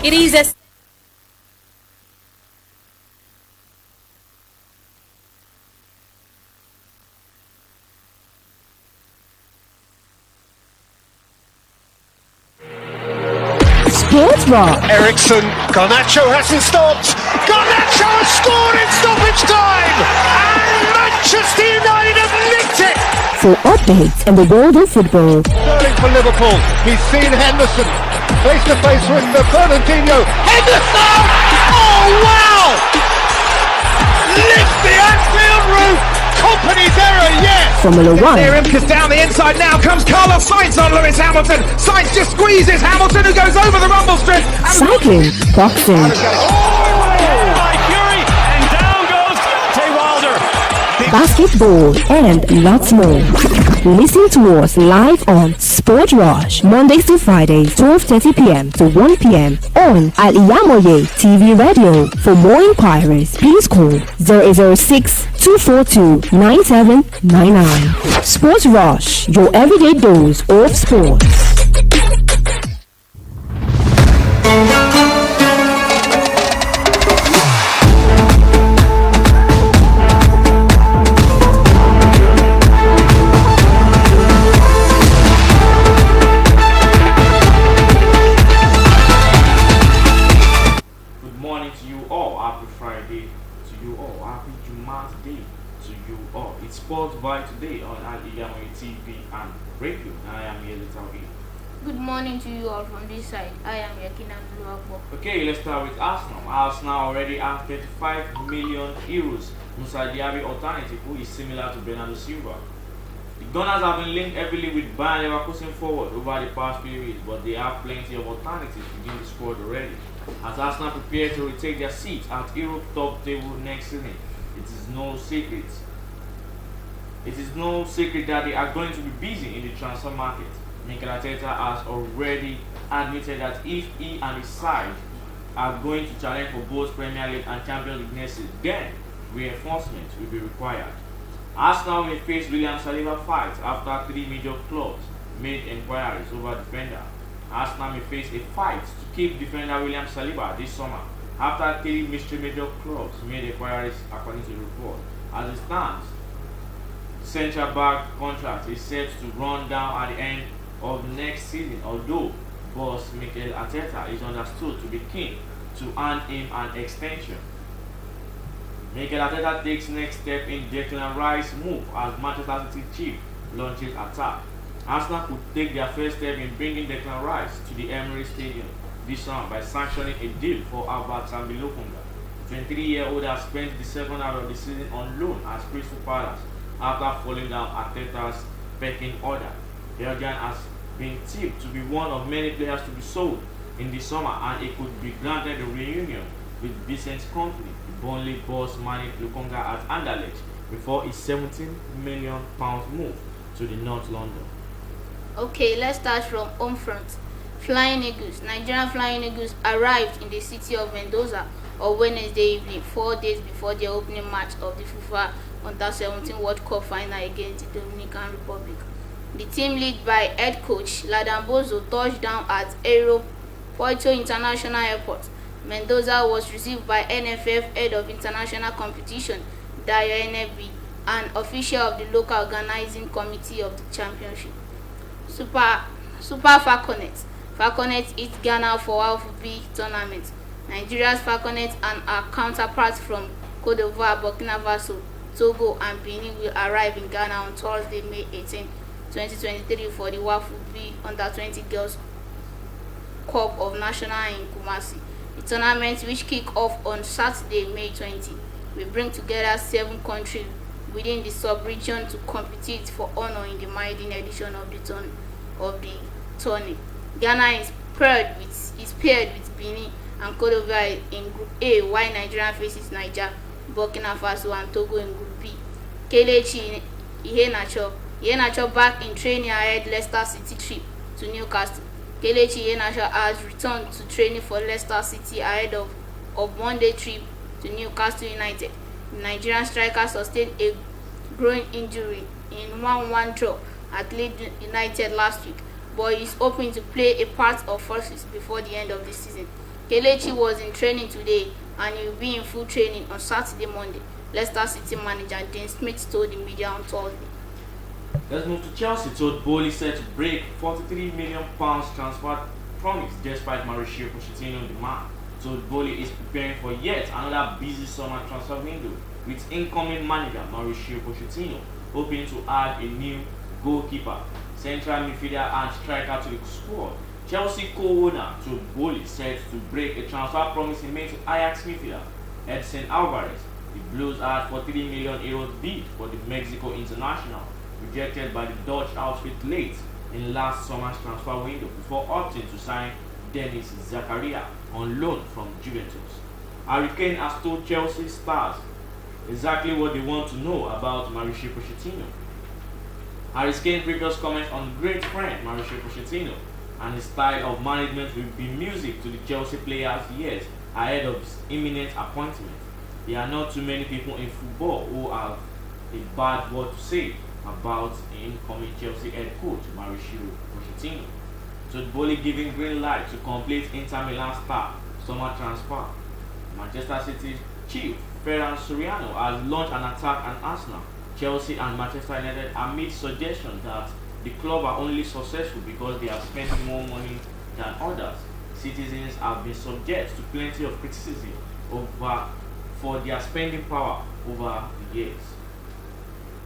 It is a Sports Rock. Ericsson, Garnacho hasn't stopped. Garnacho has scored in stoppage time, and Manchester United have nicked it. For updates in the world of football. Sterling for Liverpool. He's seen Henderson face to face with Fernandinho. Henderson! Oh wow! Lift the Anfield roof. Company's error, yes! Formula One. Near him, because down the inside now comes Carlos Sainz on Lewis Hamilton. Sainz just squeezes Hamilton, who goes over the rumble strip. Cycling. Boxing. Basketball and lots more. Listen to us live on Sport Rush, Mondays to Fridays, 12:30 p.m. to 1 p.m. on Al-IyamoyeTv Radio. For more inquiries, please call 0806 242 9799. Sport Rush, your everyday dose of sports. Sportville today on Al-IyamoyeTv and radio. I am YAZID. Good morning to you all from this side. I am YEKINI and ANUOLUWAPO. Okay, let's start with Arsenal. Arsenal already have 35 million euros Musa Diaby alternative, who is similar to Bernardo Silva. The Gunners have been linked heavily with Bayern Leverkusen forward over the past few weeks, but they have plenty of alternatives within the squad already. As Arsenal prepare to retake their seats at Europe top table next season, it is no secret that they are going to be busy in the transfer market. Mikel Arteta has already admitted that if he and his side are going to challenge for both Premier League and Champions League next season, then reinforcement will be required. Arsenal may face William Saliba fight after three major clubs made inquiries over defender. Arsenal may face a fight to keep defender William Saliba this summer after three major clubs made inquiries, according to the report. As it stands, central back contract is set to run down at the end of next season, although boss Mikel Arteta is understood to be keen to hand him an extension. Mikel Arteta takes next step in Declan Rice's move as Manchester City chief launches attack. Arsenal could take their first step in bringing Declan Rice to the Emirates Stadium this summer by sanctioning a deal for Albert Sambi-Lokonga. 23-year-old has spent the second half of the season on loan at Crystal Palace after falling down Arteta's pecking order. Belgian has been tipped to be one of many players to be sold in the summer, and it could be granted a reunion with Vincent Kompany. The Burnley boss managed Lokonga at Anderlecht before his £17 million move to the North London. Okay, let's start from home front. Flying Eagles. Nigerian Flying Eagles arrived in the city of Mendoza on Wednesday evening, 4 days before the opening match of the FIFA Under-17 World Cup final against the Dominican Republic. The team, led by head coach Ladan Bozo, touched down at Aeropuerto International Airport. Mendoza was received by NFF head of international competition, Dayo Enebi, an official of the local organizing committee of the championship. Super Falconets. Falconets hit Ghana for Alpha B tournament. Nigeria's Falconets and our counterparts from Cote d'Ivoire, Burkina Faso, Togo and Benin will arrive in Ghana on Thursday, May 18, 2023 for the WAFU B Under-20 Girls Cup of National in Kumasi. The tournament, which kick off on Saturday, May 20, will bring together 7 countries within the sub-region to compete for honor in the maiden edition of the tourney. Ghana is paired with Benin and Cote d'Ivoire in Group A, while Nigeria faces Niger, Burkina Faso and Togo in Group B. Kelechi Iheanacho back in training ahead Leicester City trip to Newcastle. Kelechi Iheanacho has returned to training for Leicester City ahead of Monday trip to Newcastle United. The Nigerian striker sustained a groin injury in 1-1 draw at Leeds United last week, but is hoping to play a part of forces before the end of the season. Kelechi was in training today and he will be in full training on Saturday, Monday. Leicester City manager Dean Smith told the media on Thursday. Let's move to Chelsea. Todd Bowley set to break £43 million transfer promise despite Mauricio Pochettino's demand. Todd Bowley is preparing for yet another busy summer transfer window with incoming manager Mauricio Pochettino hoping to add a new goalkeeper, central midfielder and striker to the squad. Chelsea co-owner Todd Bowley said to break a transfer promise he made to Ajax midfielder Edson Alvarez. The Blues had €43 million bid for the Mexico international, rejected by the Dutch outfit late in last summer's transfer window before opting to sign Dennis Zakaria on loan from Juventus. Harry Kane has told Chelsea stars exactly what they want to know about Mauricio Pochettino. Harry Kane's previous comments on great friend Mauricio Pochettino and his style of management will be music to the Chelsea players years ahead of his imminent appointment. There are not too many people in football who have a bad word to say about the incoming Chelsea head coach Mauricio Pochettino. Todd Bowley giving green light to complete Inter Milan star summer transfer. Manchester City chief Ferran Soriano has launched an attack on Arsenal, Chelsea and Manchester United amid suggestions that the club are only successful because they are spending more money than others. Citizens have been subject to plenty of criticism for their spending power over the years.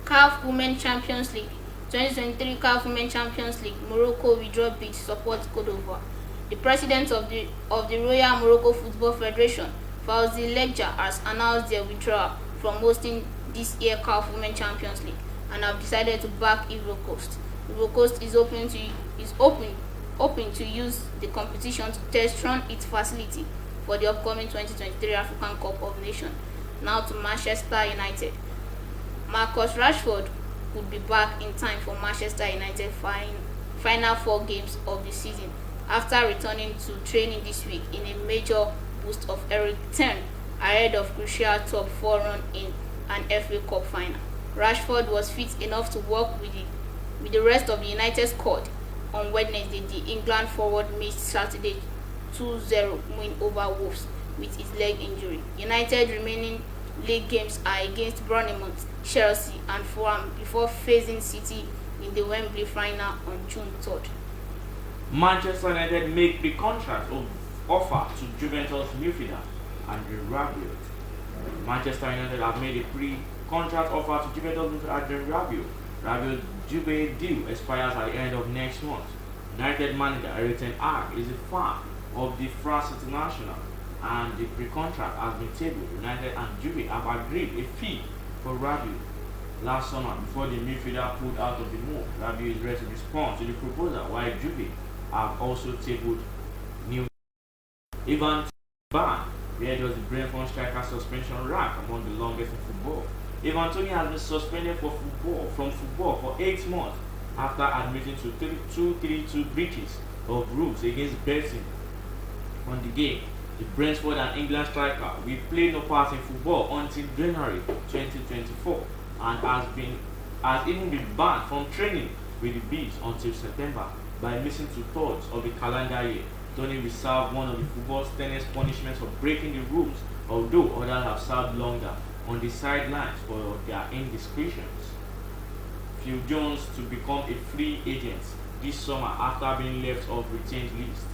CAF Women Champions League 2023 CAF Women Champions League Morocco withdraw bid to support Cote d'Ivoire. The president of the Royal Morocco Football Federation, Fawzi Legja, has announced their withdrawal from hosting this year's CAF Women Champions League and have decided to back Ivory Coast. Ivory Coast is hoping to use the competition to test run its facility for the upcoming 2023 African Cup of Nations. Now to Manchester United. Marcus Rashford could be back in time for Manchester United final 4 games of the season after returning to training this week in a major boost of Eric Ten ahead of crucial top 4 run in an FA Cup final. Rashford was fit enough to work with the rest of the United squad on Wednesday. The England forward missed Saturday 2-0 win over Wolves with his leg injury. United remaining league games are against Bournemouth, Chelsea and Fulham before facing City in the Wembley final on June 3rd. Manchester United make the contract offer to Juventus midfielder Andre Rabiot. Manchester United have made a pre-contract offer to Juventus midfielder Andre Rabiot. Rabiot's Juve deal expires at the end of next month. United manager Erik ten Hag is a fan of the France international, and the pre-contract has been tabled. United and Juve have agreed a fee for Rabiot last summer before the midfielder pulled out of the move. Rabiot is ready to respond to the proposal, while Juve have also tabled new Ivan ban, where does the Brentford striker suspension rank among the longest in football. Ivan Toney has been suspended from football for 8 months after admitting to 232 breaches of rules against betting on the game. The Brentford and England striker will play no part in football until January 2024 and has even been banned from training with the Bees until September by missing 2/3 of the calendar year. Tony will serve one of the football's sternest punishments for breaking the rules, although others have served longer on the sidelines for their indiscretions. Phil Jones to become a free agent this summer after being left off retained list.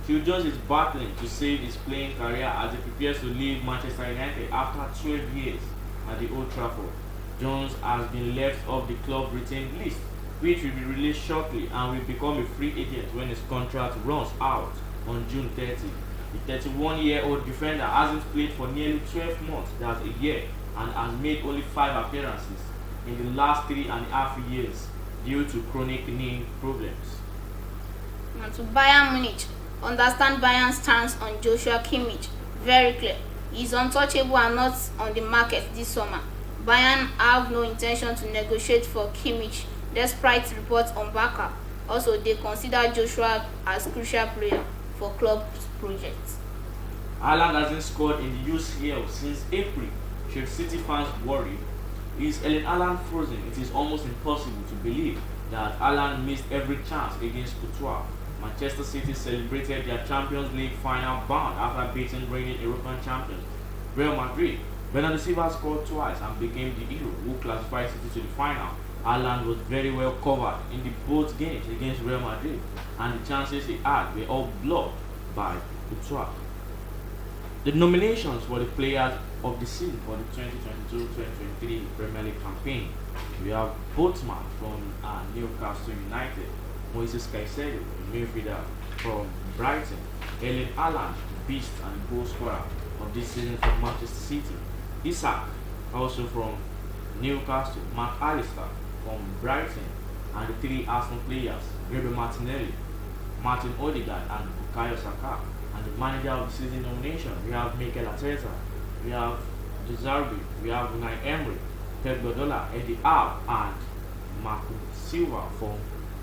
Phil Jones is battling to save his playing career as he prepares to leave Manchester United after 12 years at the Old Trafford. Jones has been left off the club retained list, which will be released shortly and will become a free agent when his contract runs out on June 30. The 31-year-old defender hasn't played for nearly 12 months, that's a year, and has made only 5 appearances in the last 3.5 years due to chronic knee problems. And to Bayern Munich, understand Bayern's stance on Joshua Kimmich very clear. He is untouchable and not on the market this summer. Bayern have no intention to negotiate for Kimmich despite reports on Barca. Also, they consider Joshua as crucial player for club's projects. Haaland hasn't scored in the UCL since April. Should City fans worry? Is Erling Haaland frozen? It is almost impossible to believe that Haaland missed every chance against Courtois. Manchester City celebrated their Champions League final bound after beating reigning European champions Real Madrid. Bernardo Silva scored twice and became the hero who classified City to the final. Haaland was very well covered in the both games against Real Madrid, and the chances he had were all blocked by Courtois. The nominations for the players of the season for the 2022-2023 Premier League campaign, we have Boatman from Newcastle United, Moises Caicedo, the midfielder from Brighton, Erling Haaland, the beast and the goal scorer of this season from Manchester City, Isak, also from Newcastle, Mark Allister from Brighton, and the three Arsenal players, Gabriel Martinelli, Martin Odegaard, and Bukayo Saka. And the manager of the season nomination, we have Mikel Arteta, we have De Zerbi, we have Unai Emery, Pep Guardiola, Eddie Howe, and Marco Silva from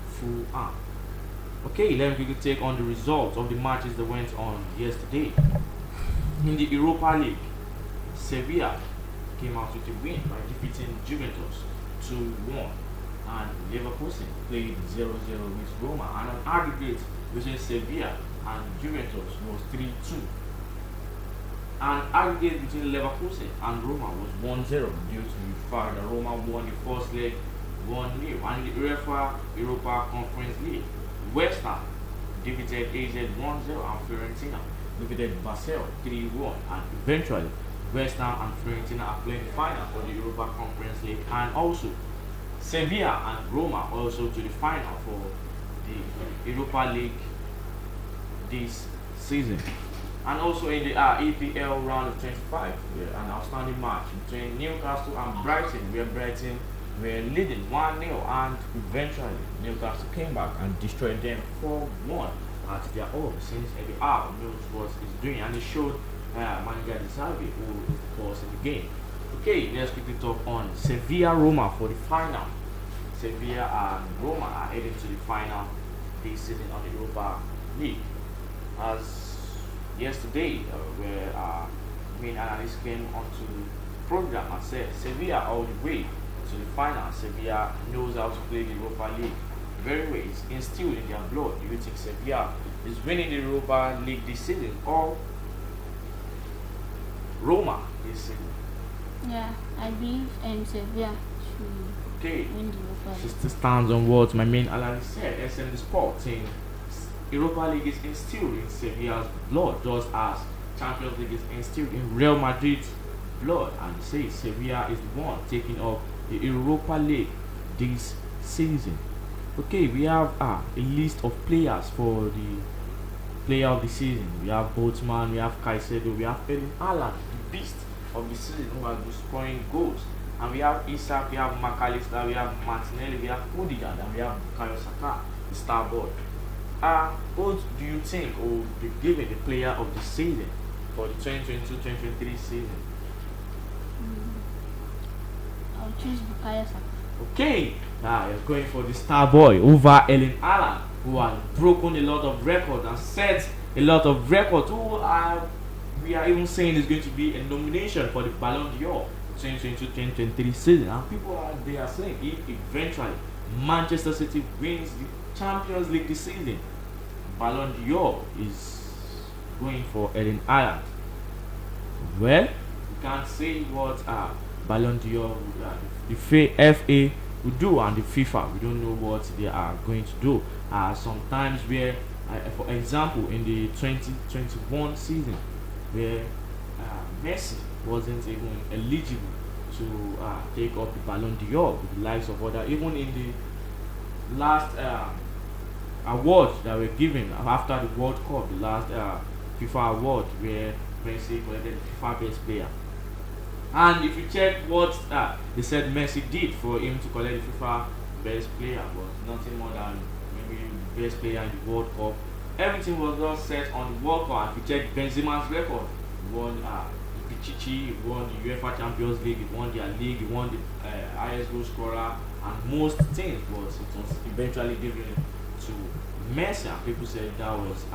Fulham. Okay, let me quickly take on the results of the matches that went on yesterday. In the Europa League, Sevilla came out with a win by defeating Juventus 2-1, and Leverkusen played 0-0 with Roma, and an aggregate between Sevilla and Juventus was 3-2. An aggregate between Leverkusen and Roma was 1-0 due to the fact that Roma won the first leg 1-0, and in the UEFA Europa Conference League, West Ham defeated AZ 1-0 and Fiorentina defeated Basel 3-1, and eventually West Ham and Fiorentina are playing the final for the Europa Conference League, and also Sevilla and Roma also to the final for the Europa League this season. And also in the EPL round of 25, an outstanding match between Newcastle and Brighton, where Brighton were leading 1-0, and eventually Newcastle came back and destroyed them 4-1 at their home, since Eddie Howe knows what he's doing, and he showed manager De Zerbi who was in the game. Okay, let's quickly talk on Sevilla Roma for the final. Sevilla and Roma are heading to the final this season on the Europa League. As yesterday, where main analyst came onto the program and said Sevilla all the way to the final. Sevilla knows how to play the Europa League very well. It's instilled in their blood. Do you think Sevilla is winning the Europa League this season, or Roma this season? Yeah, I believe Sevilla should win the Europa League. Just stands on what my main analyst said. SM the Sport saying Europa League is instilled in Sevilla's blood, just as Champions League is instilled in Real Madrid's blood, and say Sevilla is the one taking up the Europa League this season. Okay, we have a list of players for the player of the season. We have Boatman, we have Caicedo, we have Erling Haaland, the beast of the season who has been scoring goals, and we have Isak, we have McAllister, we have Martinelli, we have Odegaard, and we have Bukayo Saka, the star boy. What do you think will be given the player of the season for the 2022-2023 season? I'll choose Bukayo Saka. Okay, you're going for the star boy over Erling Haaland, who has broken a lot of records and set a lot of records. We are even saying is going to be a nomination for the Ballon d'Or 2022-2023 season, and they are saying if eventually Manchester City wins the Champions League this season, Ballon d'Or is going for Erling Haaland. Well, we can't say what Ballon d'Or the FA will do, and the FIFA, we don't know what they are going to do. Sometimes where, for example, in the 2021 season, where Messi wasn't even eligible to take up the Ballon d'Or with the likes of other, even in the last awards that were given after the World Cup, the last FIFA award where Messi collected the FIFA best player. And if you check what they said Messi did for him to collect the FIFA best player, was nothing more than maybe the best player in the World Cup. Everything was all set on the World Cup. And if you check Benzema's record, he won the Pichichi, he won the UEFA Champions League, he won their league, he won the highest goal scorer, and most things it was eventually given to Messi, and people said that was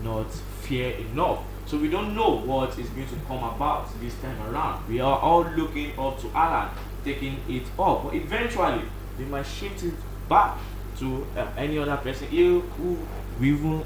not fair enough. So we don't know what is going to come about this time around. We are all looking up to Haaland taking it up, but eventually they might shift it back to any other person who we even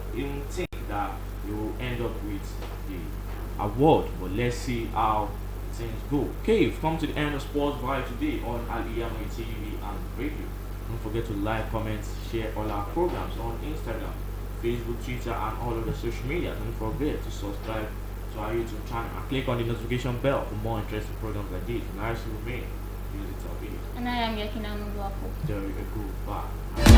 think that you will end up with the award. But let's see how things go. Okay, we've come to the end of Sports Vibe today on Al-IyamoyeTv and radio. Don't forget to like, comment, share all our programs on Instagram, Facebook, Twitter, and all other social media. Don't forget to subscribe to our YouTube channel and click on the notification bell for more interesting programs like this. And I remain YAZID. And I am YEKINI. There we go. Bye.